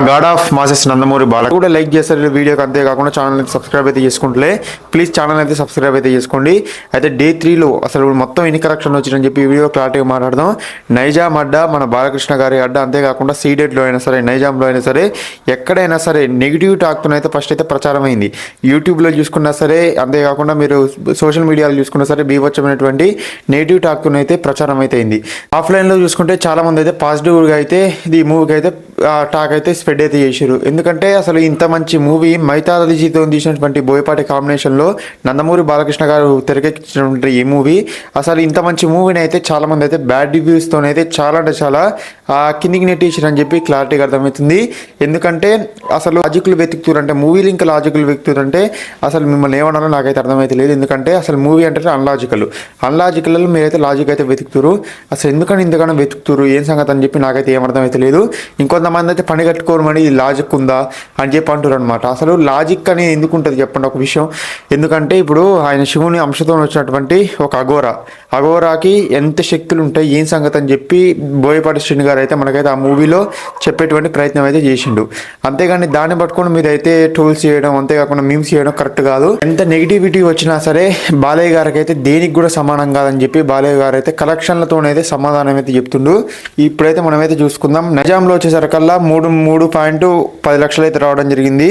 God of masses Nandamuri బాల కూడా like చేస్తారు వీడియోకి, అంతేకాకుండా ఛానల్ అయితే సబ్స్క్రైబ్ అయితే చేసుకుంటే ప్లీజ్ ఛానల్ అయితే సబ్స్క్రైబ్ అయితే చేసుకోండి. అయితే డే 3లో అసలు మొత్తం ఎన్ని కరెక్షన్ వచ్చిందని చెప్పి ఈ వీడియో క్లారిటీగా మాట్లాడదాం. నైజాం అడ్డా మన బాలకృష్ణ గారి అడ్డా, అంతేకాకుండా సీడెడ్లో అయినా సరే నైజాంలో అయినా సరే ఎక్కడైనా సరే నెగిటివ్ టాక్తో అయితే ఫస్ట్ అయితే ప్రచారం అయింది. యూట్యూబ్లో చూసుకున్నా సరే, అంతేకాకుండా మీరు సోషల్ మీడియాలో చూసుకున్నా సరే బీభత్సమైనటువంటి నెగిటివ్ టాక్తో అయితే ప్రచారం అయితే అయింది. ఆఫ్లైన్లో చూసుకుంటే చాలా మంది అయితే పాజిటివ్గా అయితే ఈ మూవీకి అయితే టాక్ అయితే స్ప్రెడ్ అయితే చేశారు. ఎందుకంటే అసలు ఇంత మంచి మూవీ మైథాలజీతో తీసినటువంటి బోయపాటి కాంబినేషన్లో నందమూరి బాలకృష్ణ గారు తెరకెక్కించినటువంటి ఈ మూవీ, అసలు ఇంత మంచి మూవీని అయితే చాలా మంది అయితే బ్యాడ్ రివ్యూస్తోనైతే చాలా అంటే చాలా కిందికి నెట్టేసారు అని చెప్పి క్లారిటీగా అర్థమవుతుంది. ఎందుకంటే అసలు లాజిక్లు వెతుకుతారు అంటే మూవీలు ఇంకా లాజిక్లు వెతుకుతారంటే అసలు మిమ్మల్ని ఏమన్నారో నాకైతే అర్థమైతే లేదు. ఎందుకంటే అసలు మూవీ అంటే అన్లాజికల్ మీరైతే లాజిక్ అయితే వెతుకుతారు. అసలు ఎందుకని ఇంతకన్నా వెతుకుతారు ఏం సంగతి అని చెప్పి నాకైతే ఏమర్థమైతే లేదు. ఇంకొంతమంది అయితే పని కట్టుకోమని ఇది లాజిక్ ఉందా అని చెప్పి అంటారు అనమాట. అసలు లాజిక్ అనేది ఎందుకు ఉంటుంది చెప్పండి ఒక విషయం. ఎందుకంటే ఇప్పుడు ఆయన శివుని అంశతో వచ్చినటువంటి ఒక అఘోరాకి ఎంత శక్తులు ఉంటాయి ఏం సంగతి అని చెప్పి బోయపాటి శ్రీని గారు అయితే మనకైతే ఆ మూవీలో చెప్పేటువంటి ప్రయత్నం అయితే చేసిండు. అంతేగాని దాన్ని పట్టుకొని మీరైతే టూల్స్ చేయడం, అంతేకాకుండా మీమ్స్ చేయడం కరెక్ట్ కాదు. ఎంత నెగిటివిటీ వచ్చినా సరే బాలయ్య గారికి అయితే దేనికి కూడా సమానం కాదని చెప్పి బాలయ్య గారు అయితే కలెక్షన్లతోనైతే సమాధానం అయితే చెప్తుండు. ఇప్పుడైతే మనమైతే చూసుకుందాం. నిజాంలో వచ్చేసరికల్లా 3.10 లక్షలు అయితే రావడం జరిగింది.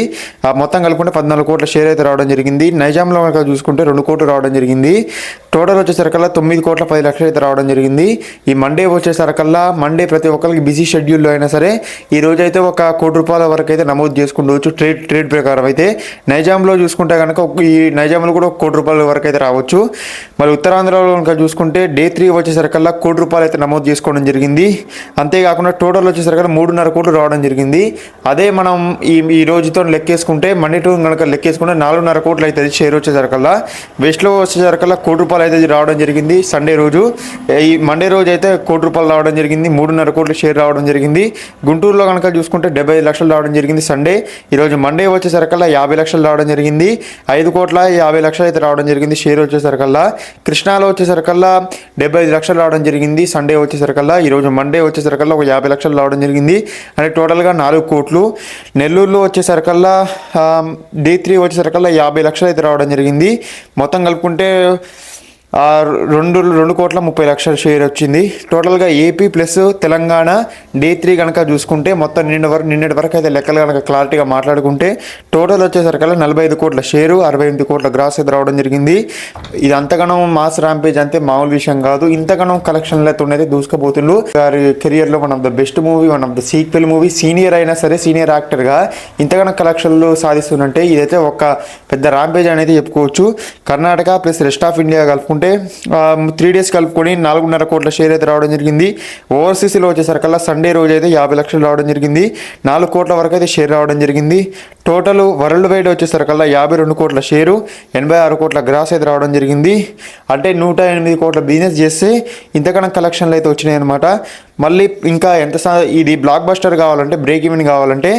మొత్తం కలుపుకుంటే 14 కోట్ల షేర్ అయితే రావడం జరిగింది. నైజాంలో కనుక చూసుకుంటే 2 కోట్లు రావడం జరిగింది. టోటల్ వచ్చేసరికల్లా 9.10 లక్షలు అయితే రావడం జరిగింది. ఈ మండే వచ్చేసరికల్లా మండే ప్రతి ఒక్కరికి బిజీ షెడ్యూల్లో అయినా సరే ఈ రోజు అయితే 1 కోటి రూపాయల వరకు అయితే నమోదు చేసుకుంటవచ్చు ట్రేడ్ ప్రకారం అయితే. నైజాంలో చూసుకుంటే కనుక ఈ నైజాంలో కూడా 1 కోటి రూపాయల వరకు అయితే రావచ్చు. మరి ఉత్తరాంధ్రలో కనుక చూసుకుంటే డే 3 వచ్చేసరికల్లా 1 కోటి రూపాయలు అయితే నమోదు చేసుకోవడం జరిగింది. అంతేకాకుండా టోటల్ వచ్చేసరికల్లా 3.5 కోట్లు రావడం జరిగింది. అదే మనం ఈ రోజుతో లెక్కేసుకుంటే మండే టూ కనుక లెక్కేసుకుంటే 4.5 కోట్లు అయితే షేర్ వచ్చేసరికల్లా. వెస్ట్లో వచ్చేసరికల్లా 1 కోటి రూపాయలు అయితే రావడం జరిగింది సండే రోజు. ఈ మండే రోజు అయితే 1 కోటి రూపాయలు రావడం జరిగింది, 3.5 కోట్ల షేర్ రావడం జరిగింది. గుంటూరులో కనుక చూసుకుంటే 75 లక్షలు రావడం జరిగింది సండే. ఈరోజు మండే వచ్చేసరికల్లా 50 లక్షలు రావడం జరిగింది, 5.50 లక్షలు అయితే రావడం జరిగింది షేర్ వచ్చేసరికల్లా. కృష్ణాలో వచ్చేసరికల్లా 75 లక్షలు రావడం జరిగింది సండే వచ్చేసరికల్లా. ఈరోజు మండే వచ్చేసరికల్లా 50 లక్షలు రావడం జరిగింది, అంటే టోటల్గా 4 కోట్లు. నెల్లూరులో వచ్చేసరికల్లా డే 3 వచ్చేసరికల్లా 50 లక్షలు అయితే రావడం జరిగింది. మొత్తం కలుపుకుంటే 2.30 లక్షల షేర్ వచ్చింది. టోటల్గా ఏపీ ప్లస్ తెలంగాణ డే 3 కనుక చూసుకుంటే మొత్తం నిన్నటి వరకు అయితే లెక్కలు కనుక క్లారిటీగా మాట్లాడుకుంటే టోటల్ వచ్చేసరికల్లా 45 కోట్ల షేరు, 68 కోట్ల గ్రాస్ అయితే రావడం జరిగింది. ఇది అంతగానో మాస్ ర్యాంపేజ్ అంతే మామూలు విషయం కాదు. ఇంతగానో కలెక్షన్లతో అయితే దూసుకుపోతుండ్రు. వారి కెరియర్లో one of the best movie, one of the sequel movie. Senior అయినా సరే సీనియర్ యాక్టర్గా ఇంతగానో కలెక్షన్లు సాధిస్తుందంటే ఇదైతే ఒక పెద్ద ర్యాంపేజ్ అనేది చెప్పుకోవచ్చు. Karnataka plus rest of India కలుపుకుంటే 3 డేస్ కలుపుకొని 4.5 కోట్ల షేర్ అయితే రావడం జరిగింది. ఓవర్సీస్లో వచ్చేసరికల్లా సండే రోజు అయితే 50 లక్షలు రావడం జరిగింది, 4 కోట్ల వరకు అయితే షేర్ రావడం జరిగింది. టోటల్ వరల్డ్ వైడ్ వచ్చేసరికల్లా 52 కోట్ల షేరు, 86 కోట్ల గ్రాస్ అయితే రావడం జరిగింది. అంటే 108 కోట్ల బిజినెస్ చేస్తే ఇంతకన్నా కలెక్షన్లు అయితే వచ్చినాయి అనమాట. మళ్ళీ ఇంకా ఇది బ్లాక్ బస్టర్ కావాలంటే, బ్రేక్ ఈవెన్ కావాలంటే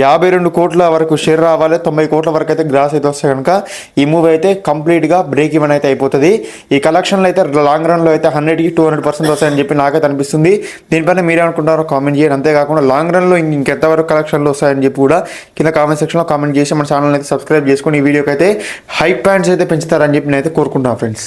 52 కోట్ల వరకు షేర్ రావాలి, 90 కోట్ల వరకు అయితే గ్రాస్ అయితే వస్తాయి కనుక ఈ మూవీ అయితే కంప్లీట్గా బ్రేక్ ఈవెన్ అయితే అయిపోతుంది. ఈ కలెక్షన్లు అయితే లాంగ్ రన్లో అయితే 100కి 200% వస్తాయని చెప్పి నాకైతే అనిపిస్తుంది. దీనిపైన మీరే అనుకుంటారో కామెంట్ చేయండి. అంతేకాకుండా లాంగ్ రన్లో ఇంకెంతవరకు కలెక్షన్లు వస్తాయని చెప్పి కూడా కింద కామెంట్ సెక్షన్లో కామెంట్ చేసి మన ఛానల్ అయితే సబ్స్క్రైబ్ చేసుకొని ఈ వీడియోకి అయితే హైప్ పాయింట్స్ అయితే పెంచుతారని చెప్పి నేనైతే కోరుకుంటాను ఫ్రెండ్స్.